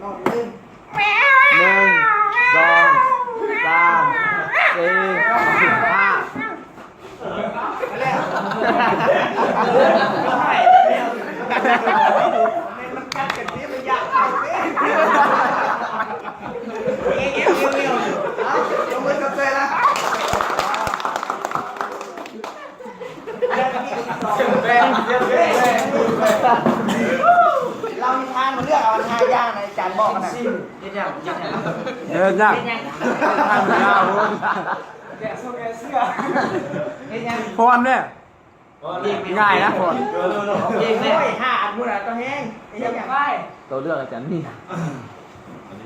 ลองหนึ่ง 1 2 3 4 5 แล้วมันกัดกันที่มันยากไปเงี้ยลงมือกับเตยละเรามีทานมาเลือกเอาทานย่างในจานบอกกันนะ เดินยาก ทานยาว แกะโซ่แกะเสื้อ เห็นยัง พรเนี่ยง่ายนะพร เองเลย5 อันพูดอะไรต้องแห้งไอ้ยังอย่างไร ตัวเลือกอาจารย์นี่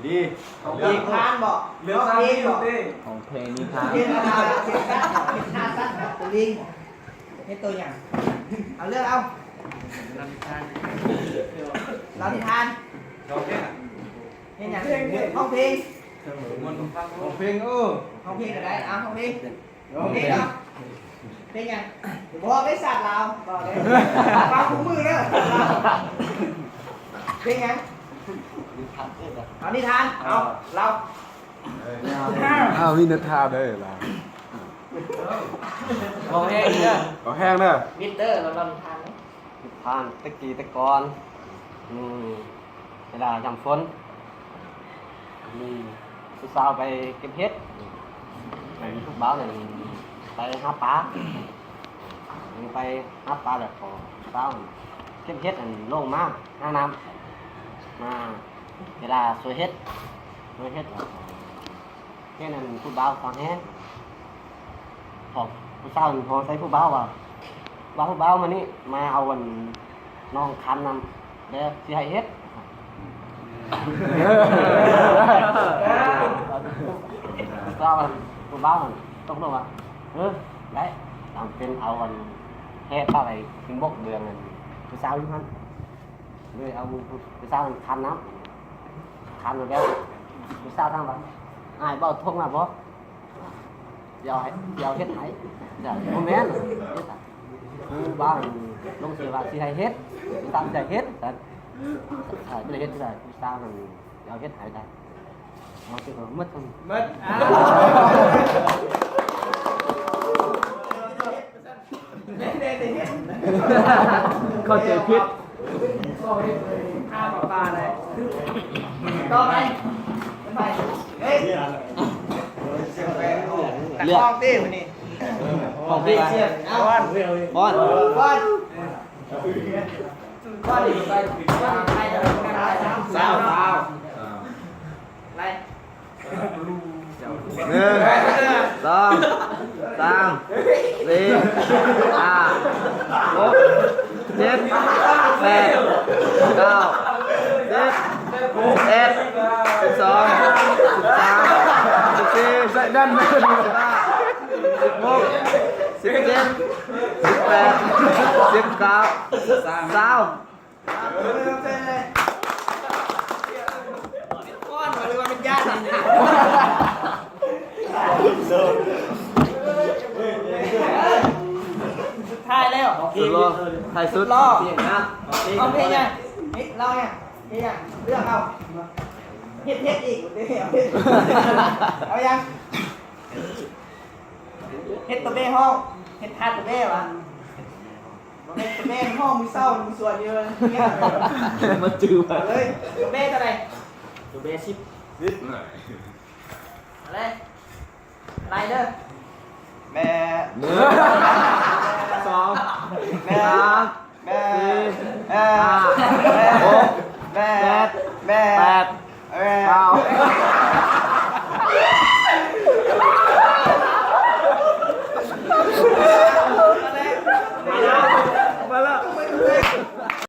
ดี เองทานบอก เลือกซ้ำ เอ นี่ ง ดู บอก ดิ ของเพลงนี้ครับ เห็นอะไรเห็นสั้นเห็นหน้าสั้นตัวลิงเห็นตัวอย่างเอาเลือกเอาเราที่ทาน เราแค่ เห็นอย่างห้องเพลง ของเพลงห้องเพลงอะไรเอาห้องเพลงห้องเพลงเนาะเพลงอย่างบอกได้สัตว์เราบอกเลยฟังถุงมือเนอะเพลงอย่างเอานิทานเอาเรา อ้าวมีนัทาได้เหรอ ของแห้งเนี่ย เอาแห้งเด้อ มิเตอร์เรานิทานไหม ผ่านตะกี้ตะกอนเวลาจำฝนมีผู้สาวไปเก็บเห็ดไปทุกบ้านเนี่ยไปหาปลาไปหาปลาแบบของสาวเก็บเห็ดอันลงมาหาน้ำมาเวลาสวยเห็ดแค่นั้นผู้บ่าวฟังแห้งของผู้สาวพอใส่ผู้บ่าวว่าผู้บ่าวมานี่มาเอาวันน้องคันนำเดี๋ยวสิให้เฮ็ดผู้สาวผู้บ่าวต้องรู้ว่าได้ตามเป็นเอาวันเฮ็ดอะไรถึงบกเดือนนั้นผู้สาวอยู่หั่นเลยเอาผู้สาวคันน้ำคันแล้วผู้สาวทางว่าอ้ายบ่ทงอ่ะบ่เดี๋ยวเฮ็ดให้เดี๋ยวบ่แม่นเฮ็ดบ้านลงเสียว่าสิให้เฮ็ดตามใจเฮ็ดแต่ไม่ได้เฮ็ดได้ผู้สาวมันเดี๋ยวเฮ็ดให้ได้เอาสิมัดมัน มิดเข้าใจผิด ข้าวปลาเลยต่อไปไปเฮ้ยตะกองตีมันนี่ ของพี่เสีย เอาบอล บอล บอลบอลดิไปบอลไปเดี๋ยวกันไปสาวไร 1 2 3 4 5 6 7 8 9 10 11 12 13 14 ใส่ด้านนี้ 15 16 17 18 19 20 เป็นเลยก้อนหรือว่าเป็นญาติสุดท้ายแล้ว สุดรอไทยสุด รอ เสียงนะ เอาเพลงไงเฮ้ยเราเนี่ยเพลงอ่ะเลือกเอาเฮ็ดอีกเอายังเฮ็ดตัวเบ้ห้องเฮ็ดทาตัวเบ้วะเฮ็ดตัวเบ้ห้องมีเศร้ามีส่วนเยอะเนี่ย มาจือไป เลยตัวเบ้เท่าไหร่ ตัวเบสิก อะไรไรเด้อ แม่ เนื้อ